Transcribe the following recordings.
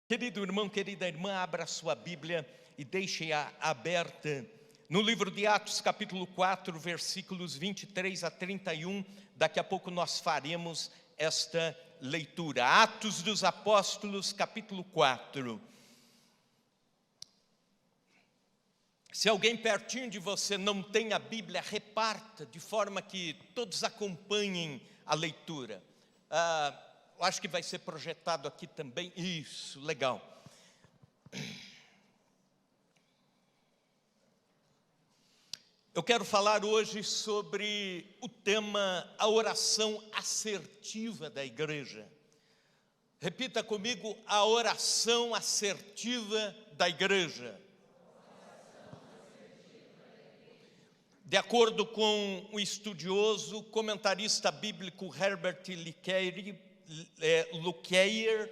Querido irmão, querida irmã, abra sua Bíblia e deixe-a aberta no livro de Atos, capítulo 4, versículos 23 a 31. Daqui a pouco nós faremos esta leitura. Atos dos Apóstolos, capítulo 4. Se alguém pertinho de você não tem a Bíblia, reparta, de forma que todos acompanhem a leitura. Eu acho que vai ser projetado aqui também. Isso, legal. Eu quero falar hoje sobre o tema, a oração assertiva da igreja. Repita comigo, a oração assertiva da igreja. De acordo com o estudioso, comentarista bíblico Herbert Lukeyer,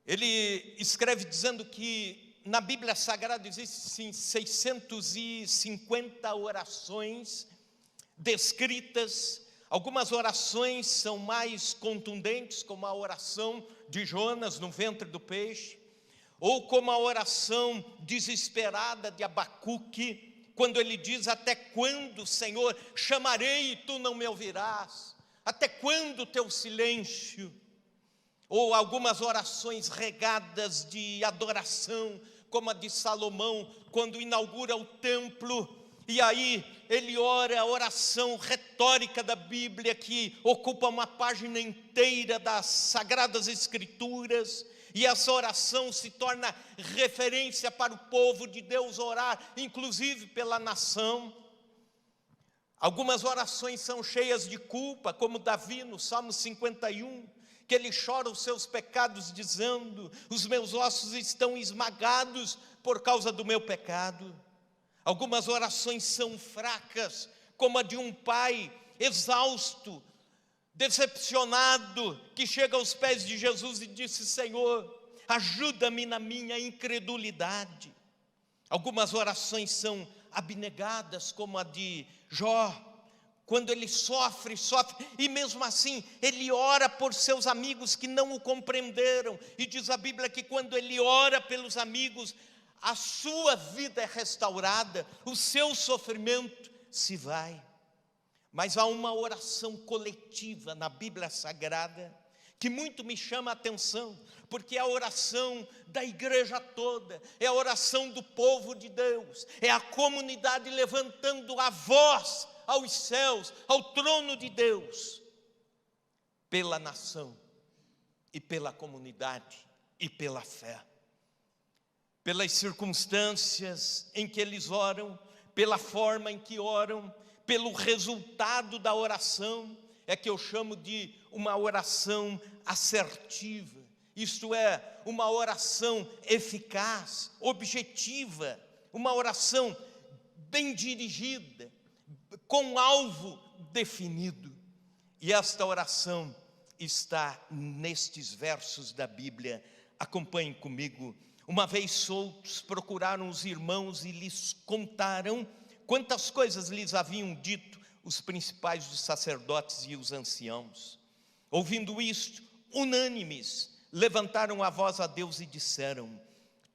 ele escreve dizendo que na Bíblia Sagrada existem 650 orações descritas. Algumas orações são mais contundentes, como a oração de Jonas no ventre do peixe, ou como a oração desesperada de Abacuque, quando ele diz: até quando, Senhor, chamarei e tu não me ouvirás? Até quando o teu silêncio? Ou algumas orações regadas de adoração, como a de Salomão, quando inaugura o templo, e aí ele ora a oração retórica da Bíblia, que ocupa uma página inteira das Sagradas Escrituras, e essa oração se torna referência para o povo de Deus orar, inclusive pela nação. Algumas orações são cheias de culpa, como Davi no Salmo 51, que ele chora os seus pecados dizendo: os meus ossos estão esmagados por causa do meu pecado. Algumas orações são fracas, como a de um pai exausto, decepcionado, que chega aos pés de Jesus e disse: Senhor, ajuda-me na minha incredulidade. Algumas orações são abnegadas, como a de Jó, quando ele sofre, e mesmo assim ele ora por seus amigos que não o compreenderam, e diz a Bíblia que quando ele ora pelos amigos, a sua vida é restaurada, o seu sofrimento se vai. Mas há uma oração coletiva na Bíblia Sagrada que muito me chama a atenção, porque é a oração da igreja toda, é a oração do povo de Deus, é a comunidade levantando a voz aos céus, ao trono de Deus, pela nação e pela comunidade e pela fé, pelas circunstâncias em que eles oram, pela forma em que oram, pelo resultado da oração, é que eu chamo de uma oração assertiva, isto é, uma oração eficaz, objetiva, uma oração bem dirigida, com alvo definido. E esta oração está nestes versos da Bíblia. Acompanhem comigo. Uma vez soltos, procuraram os irmãos e lhes contaram quantas coisas lhes haviam dito os principais dos sacerdotes e os anciãos. Ouvindo isto, unânimes, levantaram a voz a Deus e disseram: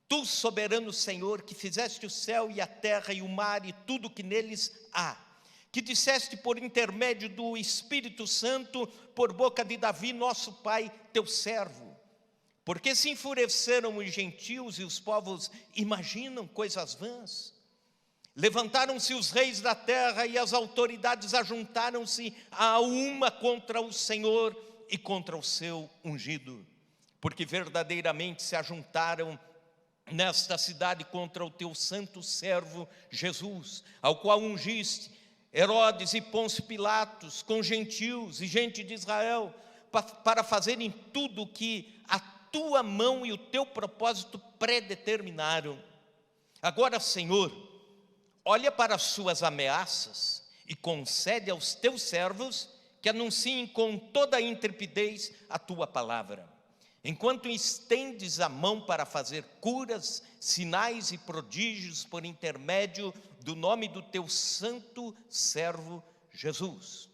Tu, soberano Senhor, que fizeste o céu e a terra e o mar e tudo que neles há, que disseste por intermédio do Espírito Santo, por boca de Davi, nosso pai, teu servo. Porque se enfureceram os gentios e os povos imaginam coisas vãs? Levantaram-se os reis da terra e as autoridades ajuntaram-se a uma contra o Senhor e contra o seu ungido. Porque verdadeiramente se ajuntaram nesta cidade contra o teu santo servo Jesus, ao qual ungiste Herodes e Pôncio Pilatos, com gentios e gente de Israel, para fazerem tudo o que a tua mão e o teu propósito predeterminaram. Agora, Senhor, olha para as suas ameaças e concede aos teus servos que anunciem com toda a intrepidez a tua palavra. Enquanto estendes a mão para fazer curas, sinais e prodígios por intermédio do nome do teu santo servo Jesus.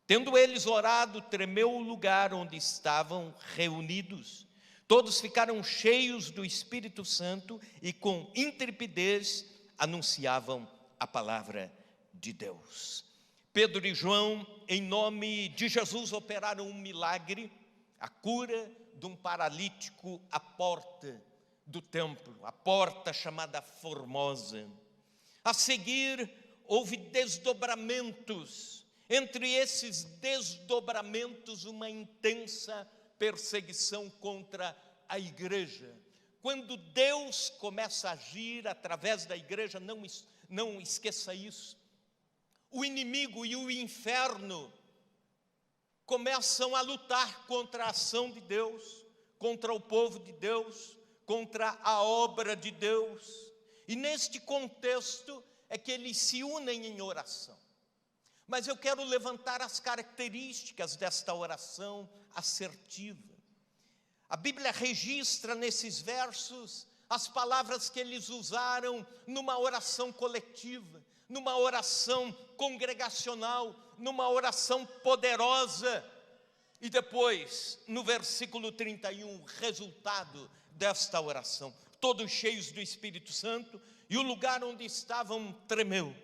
Tendo eles orado, tremeu o lugar onde estavam reunidos. Todos ficaram cheios do Espírito Santo e com intrepidez anunciavam a palavra de Deus. Pedro e João, em nome de Jesus, operaram um milagre, a cura de um paralítico à porta do templo, a porta chamada Formosa. A seguir, houve desdobramentos. Entre esses desdobramentos, uma intensa perseguição contra a igreja. Quando Deus começa a agir através da igreja, não esqueça isso, o inimigo e o inferno começam a lutar contra a ação de Deus, contra o povo de Deus, contra a obra de Deus. E neste contexto é que eles se unem em oração. Mas eu quero levantar as características desta oração assertiva. A Bíblia registra nesses versos as palavras que eles usaram numa oração coletiva, numa oração congregacional, numa oração poderosa. E depois, no versículo 31, resultado desta oração: todos cheios do Espírito Santo, e o lugar onde estavam tremeu.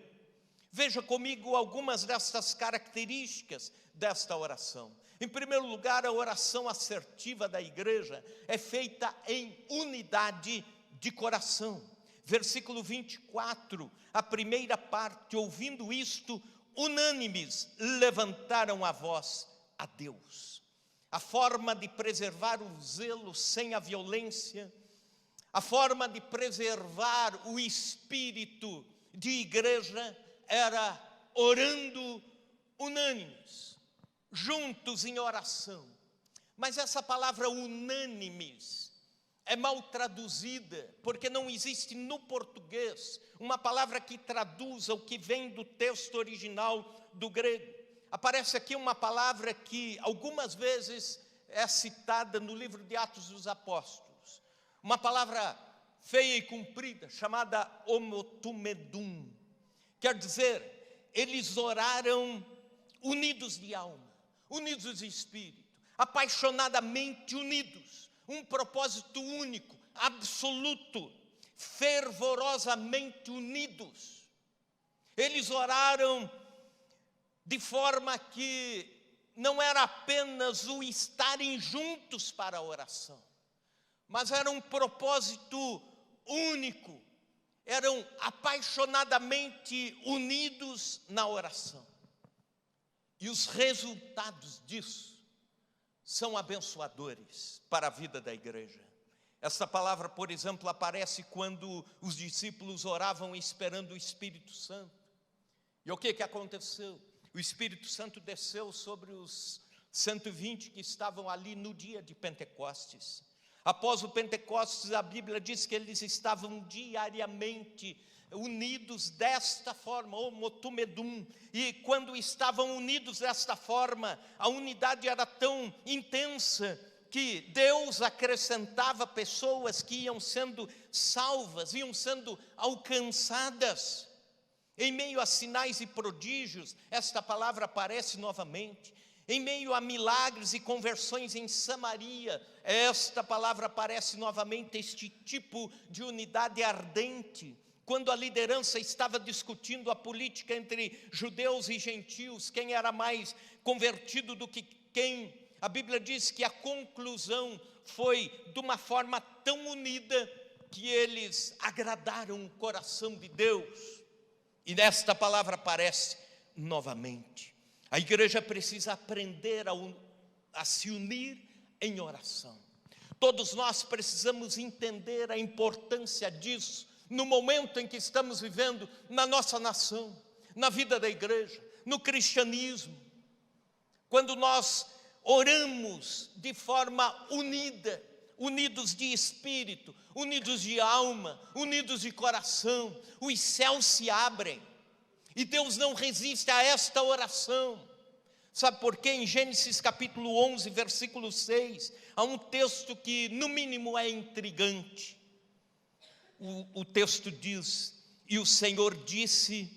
Veja comigo algumas destas características desta oração. Em primeiro lugar, a oração assertiva da igreja é feita em unidade de coração. Versículo 24, a primeira parte: ouvindo isto, unânimes levantaram a voz a Deus. A forma de preservar o zelo sem a violência, a forma de preservar o espírito de igreja era orando unânimes, juntos em oração. Mas essa palavra unânimes é mal traduzida, porque não existe no português uma palavra que traduza o que vem do texto original do grego. Aparece aqui uma palavra que algumas vezes é citada no livro de Atos dos Apóstolos, uma palavra feia e comprida, chamada homotumedum. Quer dizer, eles oraram unidos de alma, unidos de espírito, apaixonadamente unidos, um propósito único, absoluto, fervorosamente unidos. Eles oraram de forma que não era apenas o estarem juntos para a oração, mas era um propósito único, eram apaixonadamente unidos na oração. E os resultados disso são abençoadores para a vida da igreja. Essa palavra, por exemplo, aparece quando os discípulos oravam esperando o Espírito Santo. E o que aconteceu? O Espírito Santo desceu sobre os 120 que estavam ali no dia de Pentecostes. Após o Pentecostes, a Bíblia diz que eles estavam diariamente unidos desta forma, homotumedum. E quando estavam unidos desta forma, a unidade era tão intensa que Deus acrescentava pessoas que iam sendo salvas, iam sendo alcançadas. Em meio a sinais e prodígios, esta palavra aparece novamente. Em meio a milagres e conversões em Samaria, esta palavra aparece novamente, este tipo de unidade ardente. Quando a liderança estava discutindo a política entre judeus e gentios, quem era mais convertido do que quem, a Bíblia diz que a conclusão foi de uma forma tão unida que eles agradaram o coração de Deus. E nesta palavra aparece novamente. A igreja precisa aprender a se unir em oração. Todos nós precisamos entender a importância disso no momento em que estamos vivendo na nossa nação, na vida da igreja, no cristianismo. Quando nós oramos de forma unida, unidos de espírito, unidos de alma, unidos de coração, os céus se abrem. E Deus não resiste a esta oração. Sabe por quê? Em Gênesis capítulo 11, versículo 6, há um texto que no mínimo é intrigante. O texto diz: e o Senhor disse,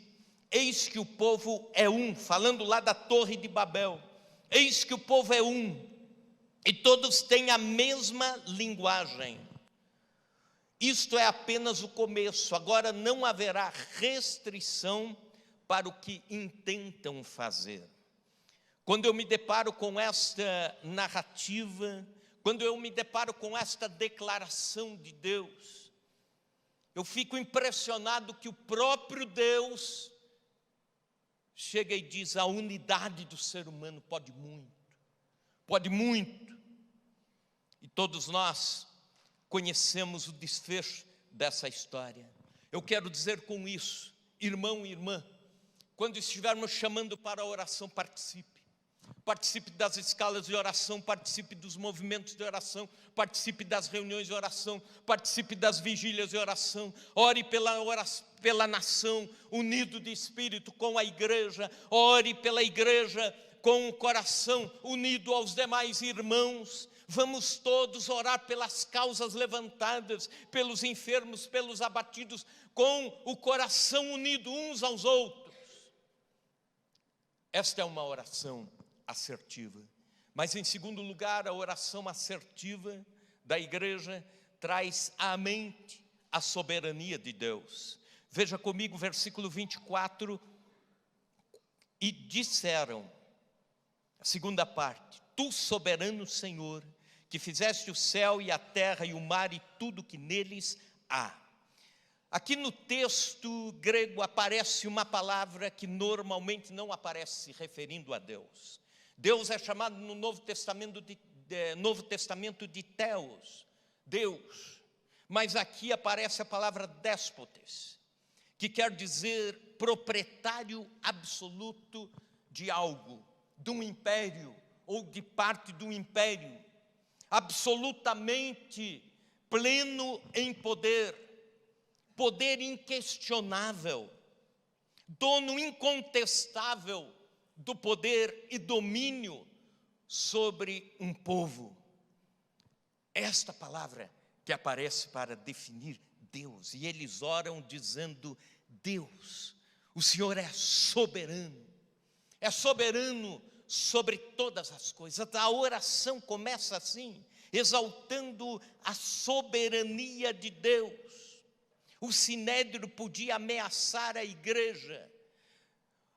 eis que o povo é um, falando lá da torre de Babel, eis que o povo é um, e todos têm a mesma linguagem. Isto é apenas o começo, agora não haverá restrição para o que intentam fazer. Quando eu me deparo com esta narrativa, quando eu me deparo com esta declaração de Deus, eu fico impressionado que o próprio Deus chega e diz: a unidade do ser humano pode muito, pode muito. E todos nós conhecemos o desfecho dessa história. Eu quero dizer com isso, irmão e irmã, quando estivermos chamando para a oração, participe. Participe das escalas de oração, participe dos movimentos de oração, participe das reuniões de oração, participe das vigílias de oração, ore pela nação, unido de espírito com a igreja, ore pela igreja com o coração unido aos demais irmãos. Vamos todos orar pelas causas levantadas, pelos enfermos, pelos abatidos, com o coração unido uns aos outros. Esta é uma oração assertiva. Mas em segundo lugar, a oração assertiva da igreja traz à mente a soberania de Deus. Veja comigo o versículo 24. E disseram, a segunda parte: Tu, soberano Senhor, que fizeste o céu e a terra e o mar e tudo que neles há. Aqui no texto grego aparece uma palavra que normalmente não aparece se referindo a Deus. Deus é chamado no Novo Testamento de Theos, Deus. Mas aqui aparece a palavra déspotes, que quer dizer proprietário absoluto de algo, de um império ou de parte do império. Absolutamente pleno em poder, poder inquestionável, dono incontestável do poder e domínio sobre um povo. Esta palavra que aparece para definir Deus, e eles oram dizendo: Deus, o Senhor é soberano sobre todas as coisas. A oração começa assim, exaltando a soberania de Deus. O sinédrio podia ameaçar a igreja,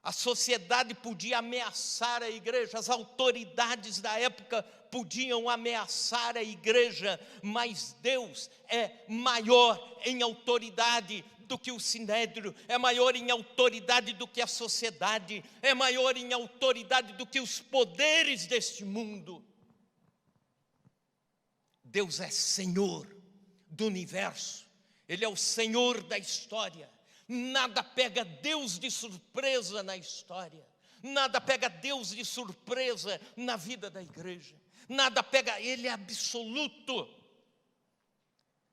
a sociedade podia ameaçar a igreja, as autoridades da época podiam ameaçar a igreja, mas Deus é maior em autoridade do que o sinédrio, é maior em autoridade do que a sociedade, é maior em autoridade do que os poderes deste mundo. Deus é Senhor do universo, Ele é o Senhor da história. Nada pega Deus de surpresa na história, nada pega Deus de surpresa na vida da igreja, nada pega, Ele é absoluto.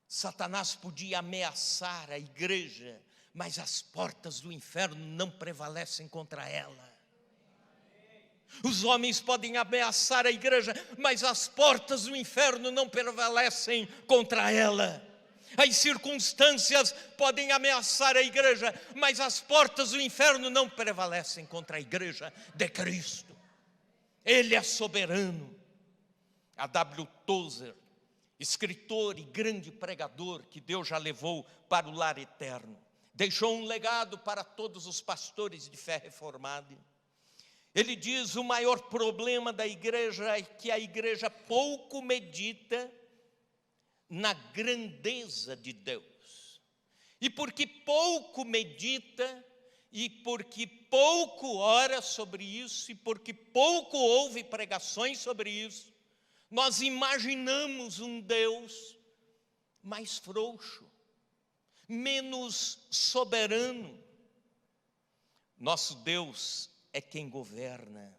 Satanás podia ameaçar a igreja, mas as portas do inferno não prevalecem contra ela. Os homens podem ameaçar a igreja, mas as portas do inferno não prevalecem contra ela. As circunstâncias podem ameaçar a igreja, mas as portas do inferno não prevalecem contra a igreja de Cristo. Ele é soberano. A W. Tozer, escritor e grande pregador que Deus já levou para o lar eterno, deixou um legado para todos os pastores de fé reformada. Ele diz: o maior problema da igreja é que a igreja pouco medita na grandeza de Deus. E porque pouco medita, e porque pouco ora sobre isso, e porque pouco ouve pregações sobre isso, nós imaginamos um Deus mais frouxo, menos soberano. Nosso Deus é quem governa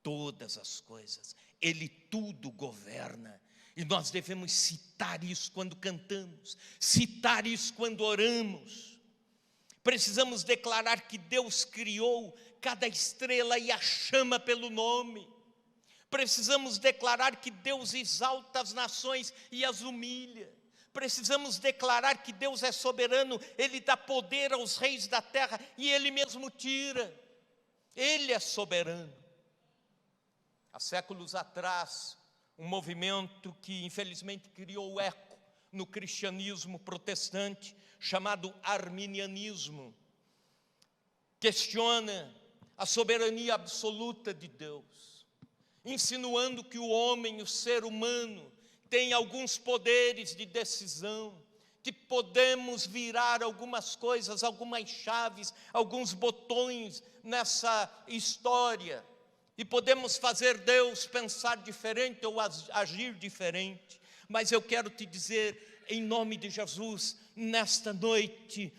todas as coisas, Ele tudo governa. E nós devemos citar isso quando cantamos, citar isso quando oramos. Precisamos declarar que Deus criou cada estrela e a chama pelo nome. Precisamos declarar que Deus exalta as nações e as humilha. Precisamos declarar que Deus é soberano, Ele dá poder aos reis da terra e Ele mesmo tira. Ele é soberano. Há séculos atrás, um movimento que infelizmente criou eco no cristianismo protestante, chamado arminianismo. Questiona a soberania absoluta de Deus, insinuando que o homem, o ser humano, tem alguns poderes de decisão, que podemos virar algumas coisas, algumas chaves, alguns botões nessa história, e podemos fazer Deus pensar diferente ou agir diferente. Mas eu quero te dizer, em nome de Jesus, nesta noite,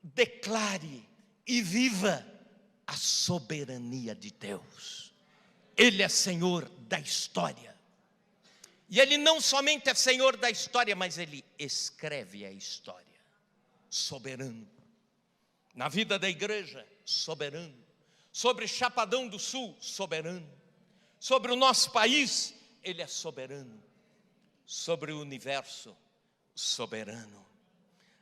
declare e viva a soberania de Deus. Ele é Senhor da história. E Ele não somente é Senhor da história, mas Ele escreve a história. Soberano. Na vida da igreja, soberano. Sobre Chapadão do Sul, soberano. Sobre o nosso país, Ele é soberano. Sobre o universo, soberano.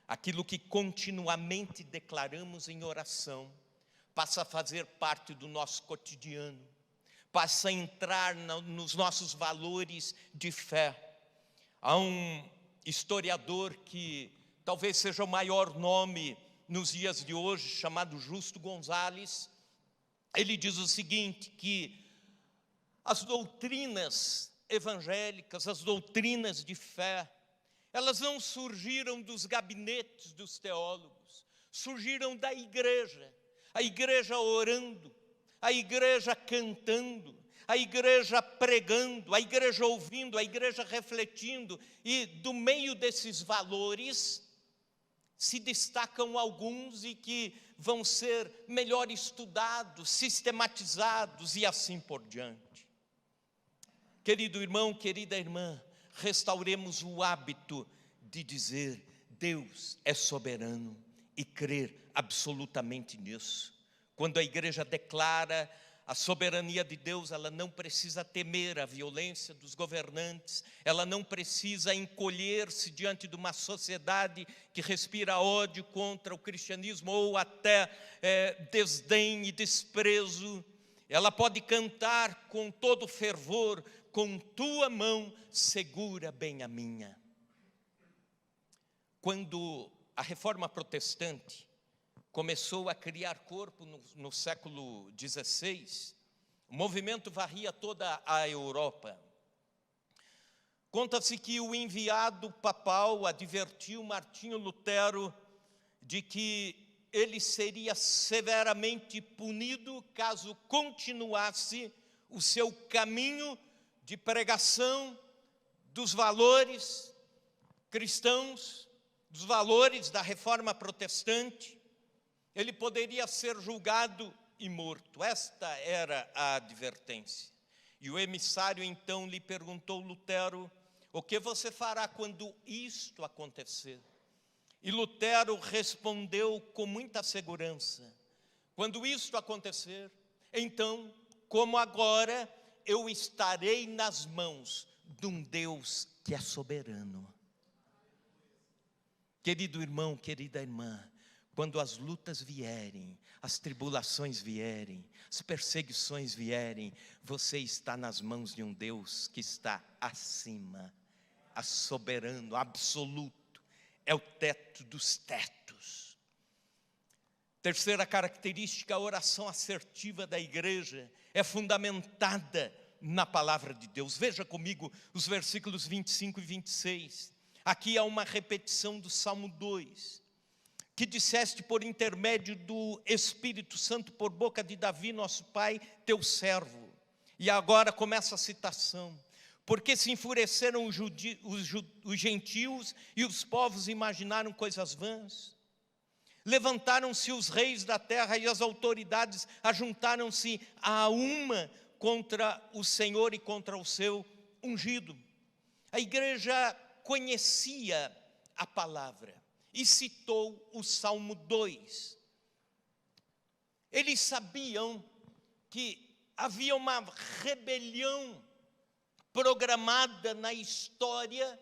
Aquilo que continuamente declaramos em oração, passa a fazer parte do nosso cotidiano, passa a entrar nos nossos valores de fé. Há um historiador que talvez seja o maior nome nos dias de hoje, chamado Justo Gonzalez. Ele diz o seguinte, que as doutrinas evangélicas, as doutrinas de fé, elas não surgiram dos gabinetes dos teólogos, surgiram da igreja. A igreja orando, a igreja cantando, a igreja pregando, a igreja ouvindo, a igreja refletindo. E do meio desses valores se destacam alguns e que vão ser melhor estudados, sistematizados e assim por diante. Querido irmão, querida irmã, restauremos o hábito de dizer: Deus é soberano, e crer absolutamente nisso. Quando a igreja declara a soberania de Deus, ela não precisa temer a violência dos governantes, ela não precisa encolher-se diante de uma sociedade que respira ódio contra o cristianismo ou até desdém e desprezo. Ela pode cantar com todo fervor: com tua mão segura bem a minha. Quando a reforma protestante começou a criar corpo no século XVI, o movimento varria toda a Europa. Conta-se que o enviado papal advertiu Martinho Lutero de que ele seria severamente punido caso continuasse o seu caminho de pregação dos valores cristãos, dos valores da reforma protestante. Ele poderia ser julgado e morto. Esta era a advertência. E o emissário então lhe perguntou: Lutero, o que você fará quando isto acontecer? E Lutero respondeu com muita segurança: quando isto acontecer, então, como agora, eu estarei nas mãos de um Deus que é soberano. Querido irmão, querida irmã, quando as lutas vierem, as tribulações vierem, as perseguições vierem, você está nas mãos de um Deus que está acima, soberano, absoluto, é o teto dos tetos. Terceira característica, a oração assertiva da igreja é fundamentada na palavra de Deus. Veja comigo os versículos 25 e 26. Aqui há uma repetição do Salmo 2. Que disseste por intermédio do Espírito Santo, por boca de Davi, nosso pai, teu servo. E agora começa a citação. Porque se enfureceram os gentios e os povos imaginaram coisas vãs. Levantaram-se os reis da terra e as autoridades ajuntaram-se a uma contra o Senhor e contra o seu ungido. A igreja conhecia a palavra e citou o Salmo 2. Eles sabiam que havia uma rebelião programada na história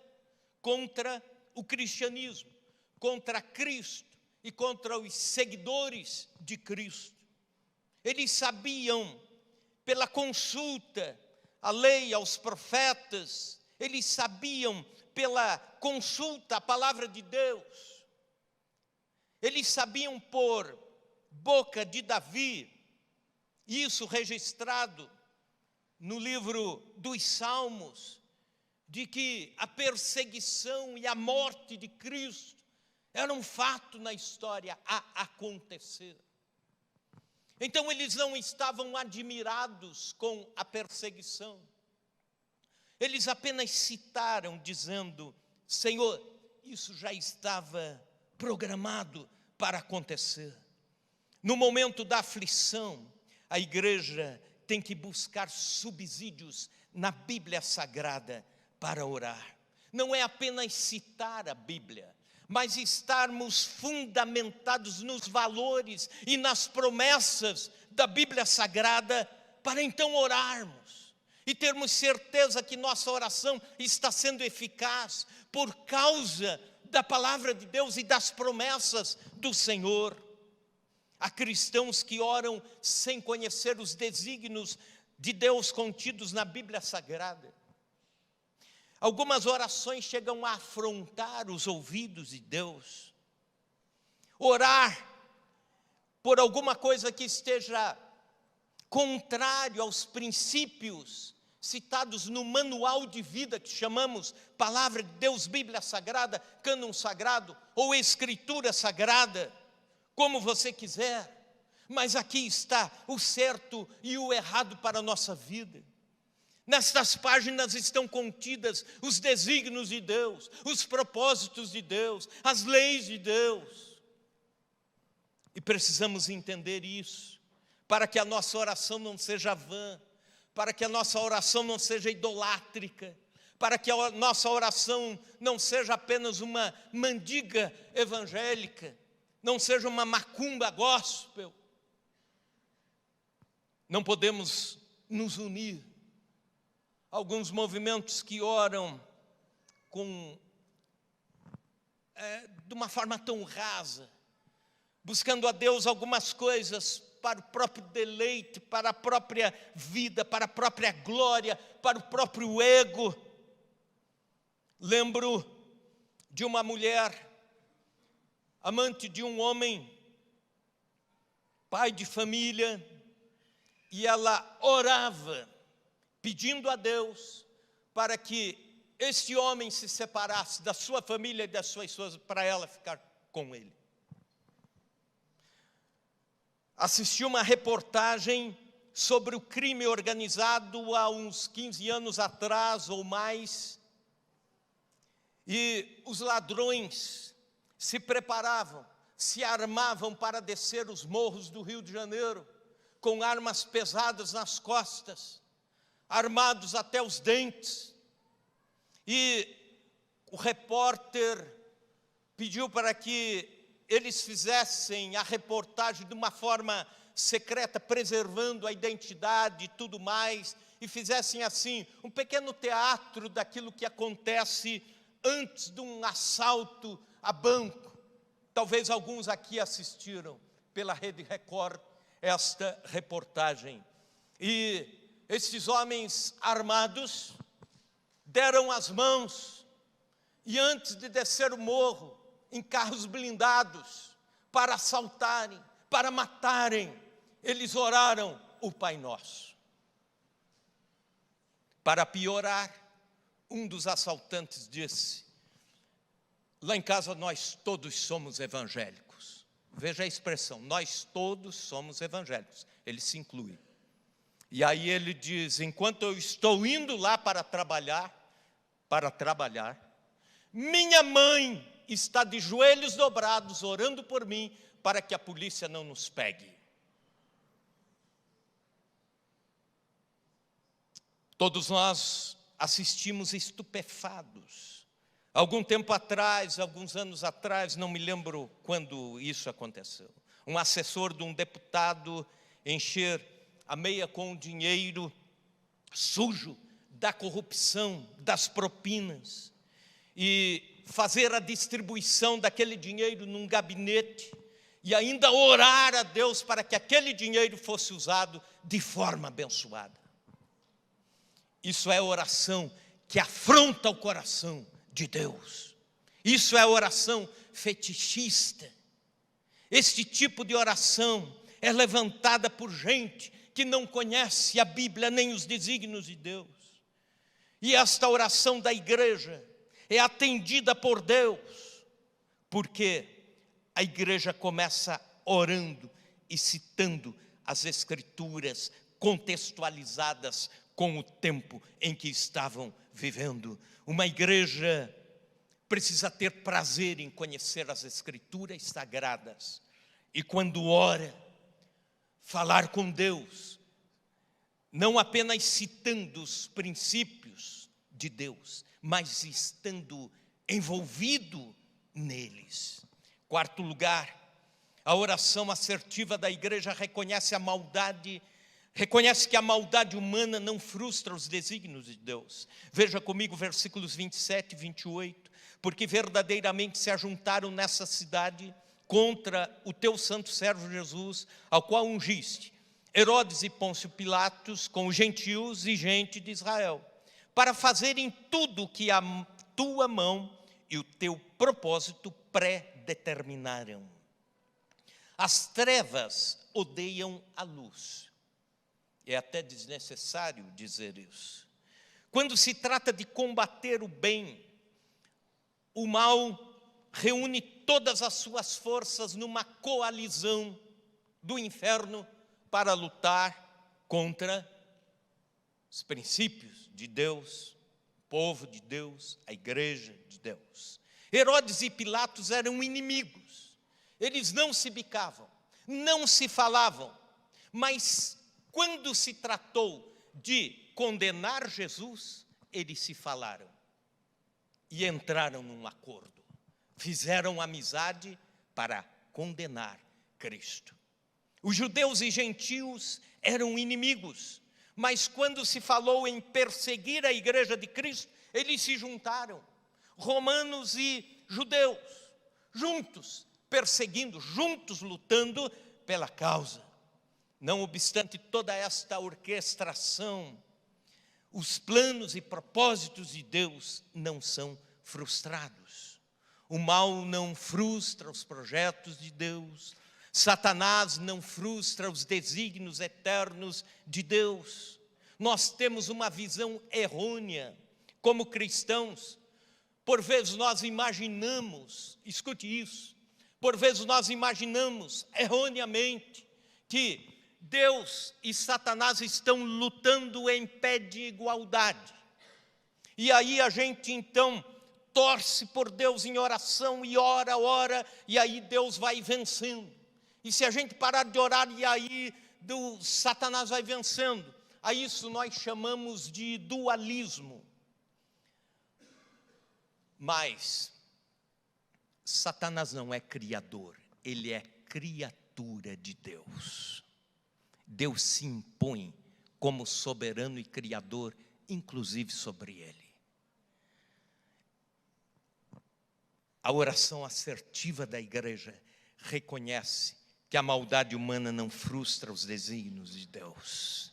contra o cristianismo, contra Cristo e contra os seguidores de Cristo. Eles sabiam, pela consulta à lei, aos profetas, eles sabiam pela consulta à palavra de Deus, eles sabiam por boca de Davi, isso registrado no livro dos Salmos, de que a perseguição e a morte de Cristo era um fato na história a acontecer. Então eles não estavam admirados com a perseguição. Eles apenas citaram dizendo: Senhor, isso já estava programado para acontecer. No momento da aflição, a igreja tem que buscar subsídios na Bíblia Sagrada para orar. Não é apenas citar a Bíblia, mas estarmos fundamentados nos valores e nas promessas da Bíblia Sagrada para então orarmos e termos certeza que nossa oração está sendo eficaz por causa da palavra de Deus e das promessas do Senhor. Há cristãos que oram sem conhecer os desígnios de Deus contidos na Bíblia Sagrada. Algumas orações chegam a afrontar os ouvidos de Deus. Orar por alguma coisa que esteja contrário aos princípios citados no manual de vida que chamamos Palavra de Deus, Bíblia Sagrada, Cânon Sagrado ou Escritura Sagrada, como você quiser. Mas aqui está o certo e o errado para a nossa vida. Nestas páginas estão contidas os desígnios de Deus, os propósitos de Deus, as leis de Deus. E precisamos entender isso, para que a nossa oração não seja vã, para que a nossa oração não seja idolátrica, para que a nossa oração não seja apenas uma mandiga evangélica, não seja uma macumba gospel. Não podemos nos unir a alguns movimentos que oram de uma forma tão rasa, buscando a Deus algumas coisas para o próprio deleite, para a própria vida, para a própria glória, para o próprio ego. Lembro de uma mulher, amante de um homem, pai de família, e ela orava, pedindo a Deus para que este homem se separasse da sua família e da sua esposa, para ela ficar com ele. Assisti uma reportagem sobre o crime organizado há uns 15 anos atrás ou mais, e os ladrões se preparavam, se armavam para descer os morros do Rio de Janeiro, com armas pesadas nas costas, armados até os dentes. E o repórter pediu para que eles fizessem a reportagem de uma forma secreta, preservando a identidade e tudo mais, e fizessem assim, um pequeno teatro daquilo que acontece antes de um assalto a banco. Talvez alguns aqui assistiram pela Rede Record esta reportagem. E esses homens armados deram as mãos, e antes de descer o morro, em carros blindados, para assaltarem, para matarem, eles oraram o Pai Nosso. Para piorar, um dos assaltantes disse: lá em casa nós todos somos evangélicos. Veja a expressão, nós todos somos evangélicos. Ele se inclui. E aí ele diz: enquanto eu estou indo lá para trabalhar, minha mãe está de joelhos dobrados, orando por mim, para que a polícia não nos pegue. Todos nós assistimos estupefados. Algum tempo atrás, alguns anos atrás, não me lembro quando isso aconteceu, um assessor de um deputado encher a meia com o dinheiro sujo da corrupção, das propinas, e fazer a distribuição daquele dinheiro num gabinete, e ainda orar a Deus para que aquele dinheiro fosse usado de forma abençoada. Isso é oração que afronta o coração de Deus. Isso é oração fetichista. Este tipo de oração é levantada por gente que não conhece a Bíblia nem os desígnios de Deus. E esta oração da igreja é atendida por Deus, porque a igreja começa orando e citando as Escrituras contextualizadas com o tempo em que estavam vivendo. Uma igreja precisa ter prazer em conhecer as Escrituras sagradas e, quando ora, falar com Deus, não apenas citando os princípios de Deus, mas estando envolvido neles. Quarto lugar, a oração assertiva da igreja reconhece que a maldade humana não frustra os desígnios de Deus. Veja comigo versículos 27 e 28. Porque verdadeiramente se ajuntaram nessa cidade contra o teu santo servo Jesus, ao qual ungiste Herodes e Pôncio Pilatos, com os gentios e gente de Israel, para fazerem tudo o que a tua mão e o teu propósito predeterminaram. As trevas odeiam a luz. É até desnecessário dizer isso. Quando se trata de combater o bem, o mal reúne todas as suas forças numa coalizão do inferno para lutar contra os princípios de Deus, o povo de Deus, a igreja de Deus. Herodes e Pilatos eram inimigos. Eles não se bicavam, não se falavam, mas quando se tratou de condenar Jesus, eles se falaram e entraram num acordo. Fizeram amizade para condenar Cristo. Os judeus e gentios eram inimigos, mas quando se falou em perseguir a igreja de Cristo, eles se juntaram. Romanos e judeus, juntos, perseguindo, juntos lutando pela causa. Não obstante toda esta orquestração, os planos e propósitos de Deus não são frustrados. O mal não frustra os projetos de Deus. Satanás não frustra os desígnios eternos de Deus. Nós temos uma visão errônea como cristãos. Por vezes nós imaginamos, escute isso, por vezes nós imaginamos erroneamente que Deus e Satanás estão lutando em pé de igualdade. E aí a gente então torce por Deus em oração e ora, e aí Deus vai vencendo. E se a gente parar de orar, e aí Satanás vai vencendo. A isso nós chamamos de dualismo. Mas Satanás não é criador, ele é criatura de Deus. Deus se impõe como soberano e criador, inclusive sobre ele. A oração assertiva da igreja reconhece que a maldade humana não frustra os desígnios de Deus.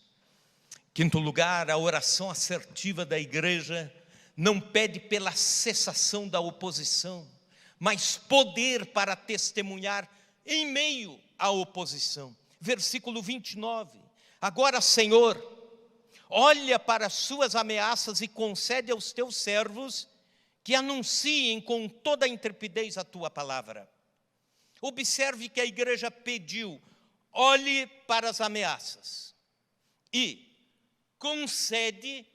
Quinto lugar, a oração assertiva da igreja não pede pela cessação da oposição, mas poder para testemunhar em meio à oposição. Versículo 29. Agora, Senhor, olha para as suas ameaças e concede aos teus servos que anunciem com toda a intrepidez a tua palavra. Observe que a igreja pediu, olhe para as ameaças e concede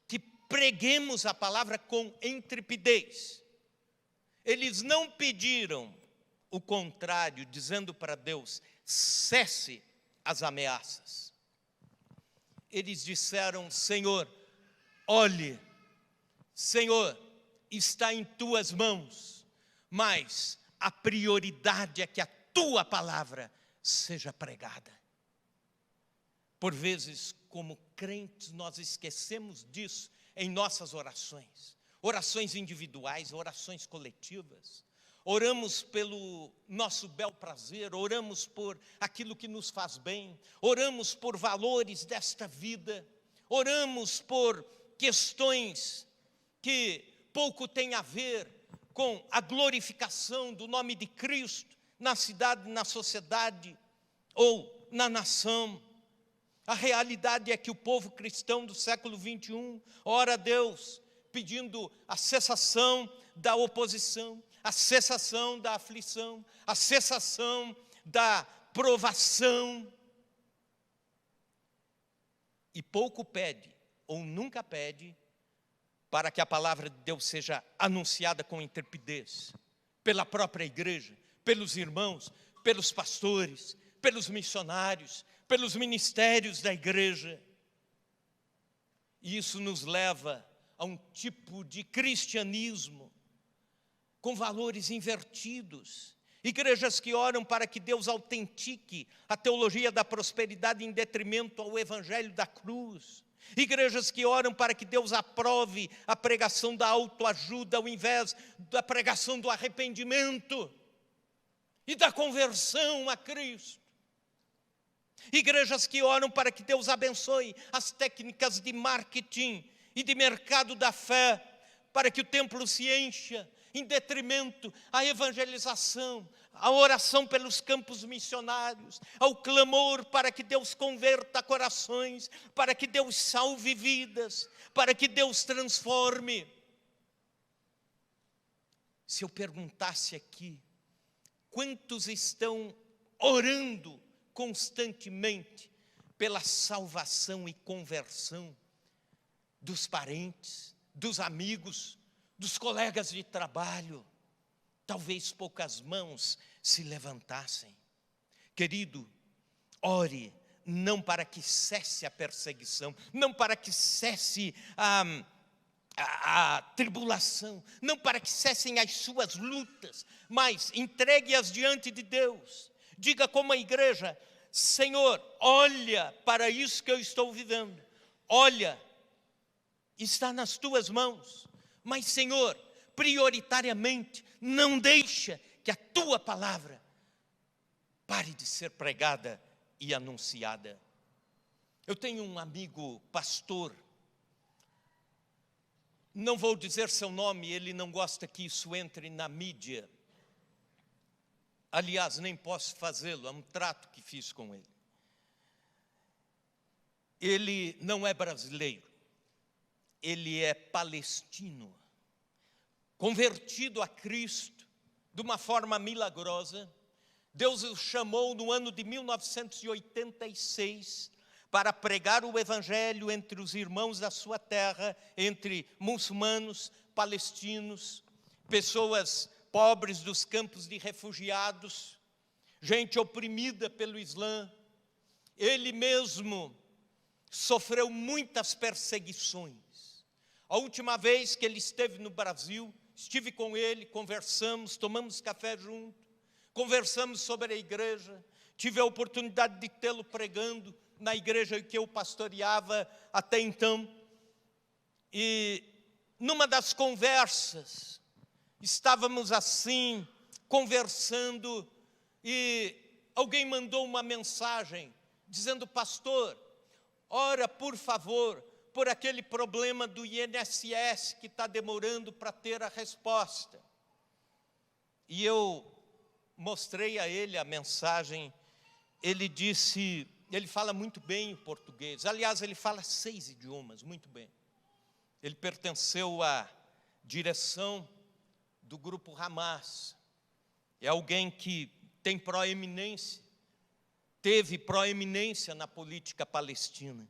que preguemos a palavra com intrepidez. Eles não pediram o contrário, dizendo para Deus, cesse as ameaças. Eles disseram, Senhor, olhe, Senhor, está em tuas mãos, mas a prioridade é que a tua palavra seja pregada. Por vezes, como crentes, nós esquecemos disso em nossas orações. Orações individuais, orações coletivas. Oramos pelo nosso bel prazer, oramos por aquilo que nos faz bem, oramos por valores desta vida, oramos por questões que pouco têm a ver com a glorificação do nome de Cristo na cidade, na sociedade ou na nação. A realidade é que o povo cristão do século 21 ora a Deus pedindo a cessação da oposição, a cessação da aflição, a cessação da provação. E pouco pede, ou nunca pede, para que a palavra de Deus seja anunciada com intrepidez, pela própria igreja, pelos irmãos, pelos pastores, pelos missionários, pelos ministérios da igreja. E isso nos leva a um tipo de cristianismo com valores invertidos. Igrejas que oram para que Deus autentique a teologia da prosperidade em detrimento ao evangelho da cruz. Igrejas que oram para que Deus aprove a pregação da autoajuda ao invés da pregação do arrependimento e da conversão a Cristo. Igrejas que oram para que Deus abençoe as técnicas de marketing e de mercado da fé, para que o templo se encha, em detrimento à evangelização, à oração pelos campos missionários, ao clamor para que Deus converta corações, para que Deus salve vidas, para que Deus transforme. Se eu perguntasse aqui, quantos estão orando constantemente pela salvação e conversão dos parentes, dos amigos, dos colegas de trabalho? Talvez poucas mãos se levantassem. Querido, ore não para que cesse a perseguição, não para que cesse a tribulação, não para que cessem as suas lutas, mas entregue-as diante de Deus. Diga como a igreja: Senhor, olha para isso que eu estou vivendo, olha, está nas tuas mãos, mas Senhor, prioritariamente, não deixa que a tua palavra pare de ser pregada e anunciada. Eu tenho um amigo pastor, não vou dizer seu nome, ele não gosta que isso entre na mídia. Aliás, nem posso fazê-lo, é um trato que fiz com ele. Ele não é brasileiro, ele é palestino, convertido a Cristo de uma forma milagrosa. Deus o chamou no ano de 1986 para pregar o evangelho entre os irmãos da sua terra, entre muçulmanos, palestinos, pessoas pobres dos campos de refugiados, gente oprimida pelo Islã. Ele mesmo sofreu muitas perseguições. A última vez que ele esteve no Brasil, estive com ele, conversamos, tomamos café junto, conversamos sobre a igreja, tive a oportunidade de tê-lo pregando na igreja que eu pastoreava até então. E numa das conversas, estávamos assim, conversando, e alguém mandou uma mensagem, dizendo: pastor, ora por favor, por aquele problema do INSS que está demorando para ter a resposta. E eu mostrei a ele a mensagem. Ele disse, ele fala muito bem o português, aliás, ele fala 6 idiomas, muito bem. Ele pertenceu à direção do grupo Hamas, é alguém que tem proeminência, teve proeminência na política palestina,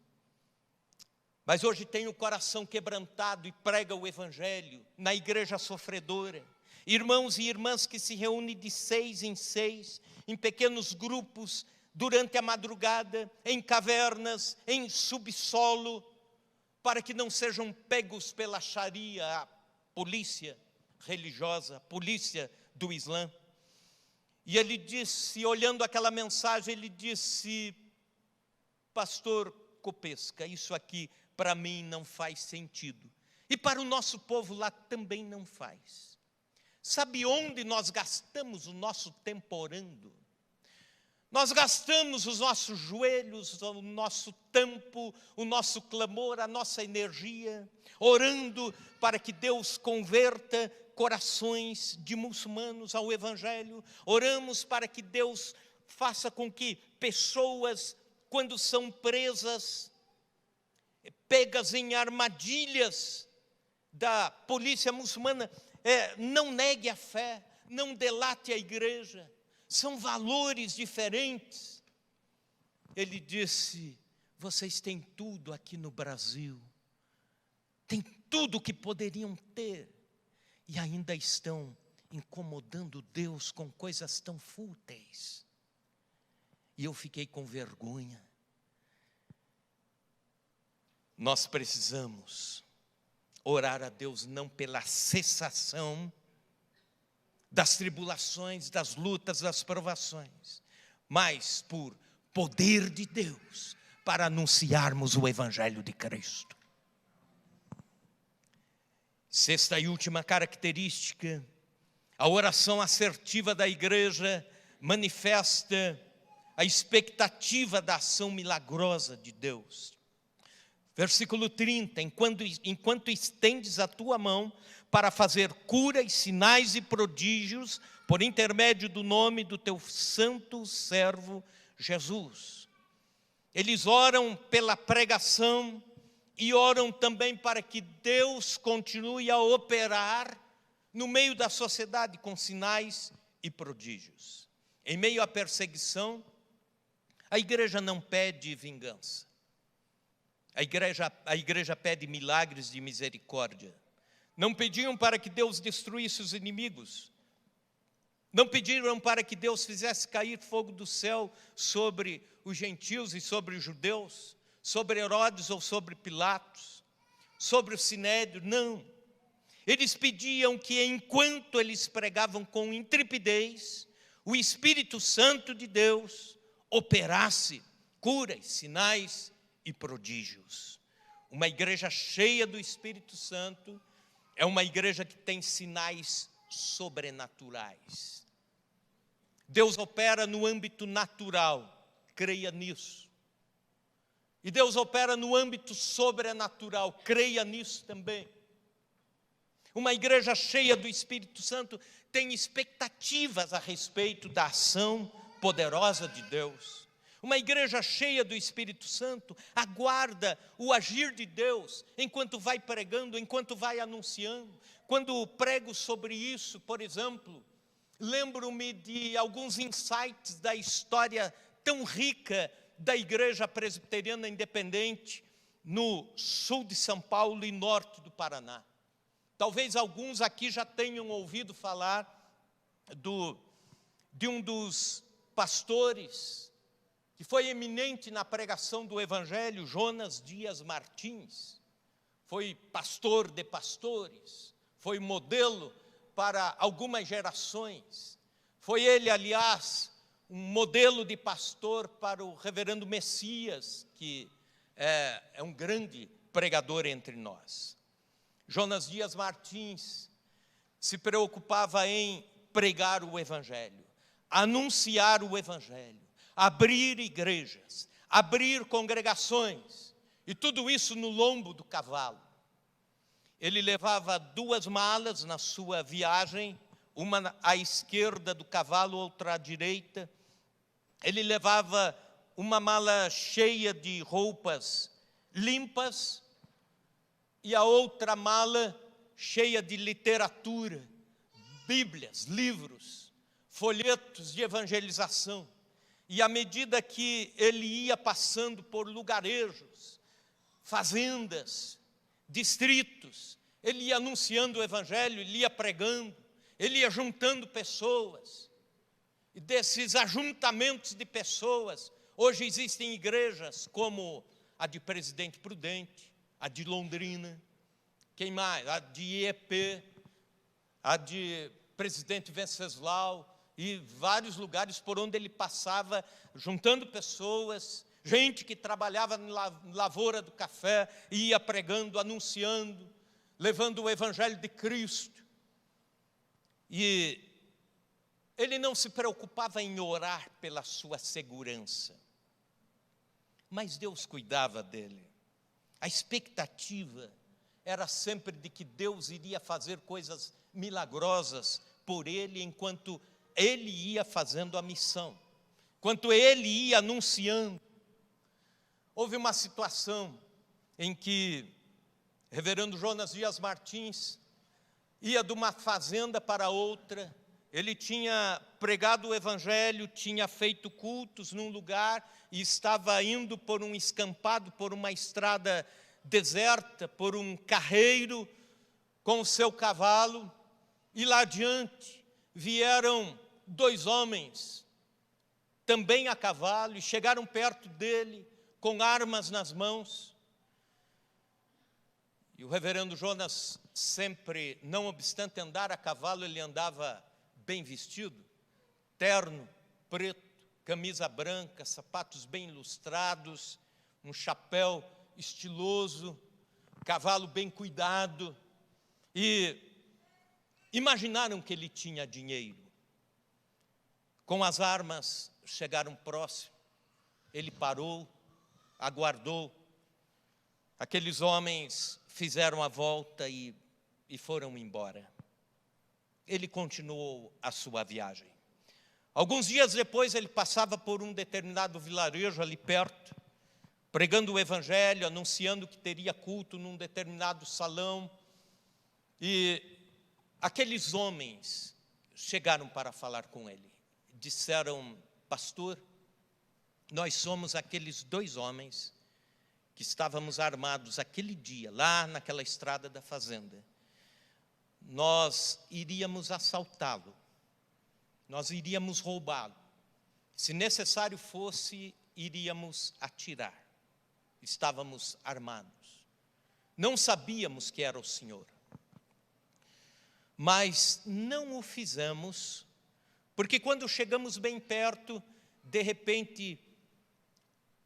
mas hoje tem o coração quebrantado e prega o evangelho na igreja sofredora. Irmãos e irmãs que se reúnem de 6 em 6, em pequenos grupos, durante a madrugada, em cavernas, em subsolo, para que não sejam pegos pela Sharia, a polícia religiosa, a polícia do Islã. E ele disse, olhando aquela mensagem, ele disse: pastor Copesca, isso aqui para mim não faz sentido, e para o nosso povo lá também não faz. Sabe onde nós gastamos o nosso tempo orando? Nós gastamos os nossos joelhos, o nosso tempo, o nosso clamor, a nossa energia, orando para que Deus converta corações de muçulmanos ao Evangelho. Oramos para que Deus faça com que pessoas, quando são presas, pegas em armadilhas da polícia muçulmana, não negue a fé, não delate a igreja. São valores diferentes. Ele disse: vocês têm tudo aqui no Brasil, têm tudo o que poderiam ter, e ainda estão incomodando Deus com coisas tão fúteis. E eu fiquei com vergonha. Nós precisamos orar a Deus não pela cessação das tribulações, das lutas, das provações, mas por poder de Deus para anunciarmos o Evangelho de Cristo. Sexta e última característica: a oração assertiva da igreja manifesta a expectativa da ação milagrosa de Deus. Versículo 30, enquanto estendes a tua mão para fazer curas, sinais e prodígios, por intermédio do nome do teu santo servo Jesus. Eles oram pela pregação e oram também para que Deus continue a operar no meio da sociedade com sinais e prodígios. Em meio à perseguição, a igreja não pede vingança. A igreja pede milagres de misericórdia. Não pediam para que Deus destruísse os inimigos. Não pediram para que Deus fizesse cair fogo do céu sobre os gentios e sobre os judeus, sobre Herodes ou sobre Pilatos, sobre o Sinédrio. Não. Eles pediam que, enquanto eles pregavam com intrepidez, o Espírito Santo de Deus operasse curas, sinais e prodígios. Uma igreja cheia do Espírito Santo é uma igreja que tem sinais sobrenaturais. Deus opera no âmbito natural, creia nisso. E Deus opera no âmbito sobrenatural, creia nisso também. Uma igreja cheia do Espírito Santo tem expectativas a respeito da ação poderosa de Deus. Uma igreja cheia do Espírito Santo aguarda o agir de Deus enquanto vai pregando, enquanto vai anunciando. Quando prego sobre isso, por exemplo, lembro-me de alguns insights da história tão rica da Igreja Presbiteriana Independente no sul de São Paulo e norte do Paraná. Talvez alguns aqui já tenham ouvido falar de um dos pastores que foi eminente na pregação do Evangelho, Jonas Dias Martins. Foi pastor de pastores, foi modelo para algumas gerações. Foi ele, aliás, um modelo de pastor para o reverendo Messias, que é um grande pregador entre nós. Jonas Dias Martins se preocupava em pregar o Evangelho, anunciar o Evangelho, abrir igrejas, abrir congregações, e tudo isso no lombo do cavalo. Ele levava 2 malas na sua viagem, uma à esquerda do cavalo, outra à direita. Ele levava uma mala cheia de roupas limpas e a outra mala cheia de literatura, bíblias, livros, folhetos de evangelização. E à medida que ele ia passando por lugarejos, fazendas, distritos, ele ia anunciando o Evangelho, ele ia pregando, ele ia juntando pessoas. E desses ajuntamentos de pessoas, hoje existem igrejas como a de Presidente Prudente, a de Londrina, quem mais? A de IEP, a de Presidente Venceslau, e vários lugares por onde ele passava, juntando pessoas, gente que trabalhava na lavoura do café, ia pregando, anunciando, levando o Evangelho de Cristo. E ele não se preocupava em orar pela sua segurança, mas Deus cuidava dele. A expectativa era sempre de que Deus iria fazer coisas milagrosas por ele, enquanto ele ia fazendo a missão, enquanto ele ia anunciando. Houve uma situação em que reverendo Jonas Dias Martins ia de uma fazenda para outra. Ele tinha pregado o evangelho, tinha feito cultos num lugar e estava indo por um escampado, por uma estrada deserta, por um carreiro com o seu cavalo, e lá adiante vieram 2 homens, também a cavalo, e chegaram perto dele com armas nas mãos. E o reverendo Jonas sempre, não obstante andar a cavalo, ele andava bem vestido, terno preto, camisa branca, sapatos bem lustrados, um chapéu estiloso, cavalo bem cuidado, e imaginaram que ele tinha dinheiro. Com as armas chegaram próximo, ele parou, aguardou. Aqueles homens fizeram a volta e foram embora. Ele continuou a sua viagem. Alguns dias depois ele passava por um determinado vilarejo ali perto, pregando o evangelho, anunciando que teria culto num determinado salão. E aqueles homens chegaram para falar com ele. Disseram: pastor, nós somos aqueles 2 homens que estávamos armados aquele dia, lá naquela estrada da fazenda. Nós iríamos assaltá-lo, nós iríamos roubá-lo. Se necessário fosse, iríamos atirar. Estávamos armados. Não sabíamos que era o Senhor. Mas não o fizemos, porque quando chegamos bem perto, de repente,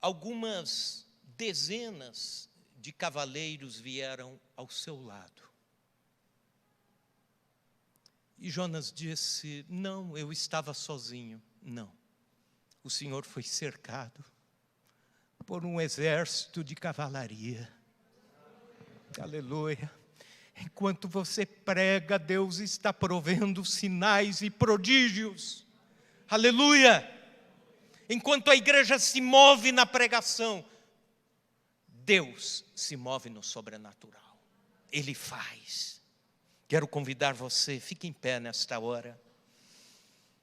algumas dezenas de cavaleiros vieram ao seu lado. E Jonas disse: não, eu estava sozinho. Não, o Senhor foi cercado por um exército de cavalaria. Aleluia. Enquanto você prega, Deus está provendo sinais e prodígios. Aleluia. Enquanto a igreja se move na pregação, Deus se move no sobrenatural. Ele faz. Quero convidar você, fique em pé nesta hora.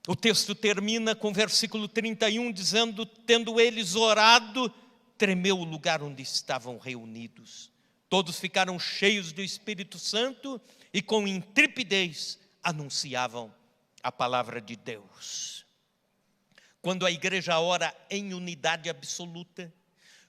O texto termina com o versículo 31, dizendo: tendo eles orado, tremeu o lugar onde estavam reunidos. Todos ficaram cheios do Espírito Santo e com intrepidez anunciavam a palavra de Deus. Quando a igreja ora em unidade absoluta,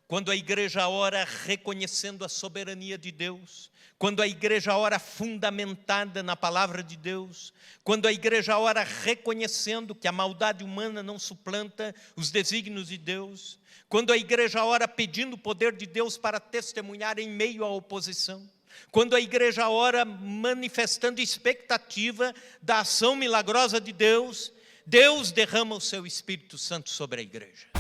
quando a igreja ora reconhecendo a soberania de Deus, quando a igreja ora fundamentada na palavra de Deus, quando a igreja ora reconhecendo que a maldade humana não suplanta os desígnios de Deus, quando a igreja ora pedindo o poder de Deus para testemunhar em meio à oposição, quando a igreja ora manifestando expectativa da ação milagrosa de Deus, Deus derrama o seu Espírito Santo sobre a igreja.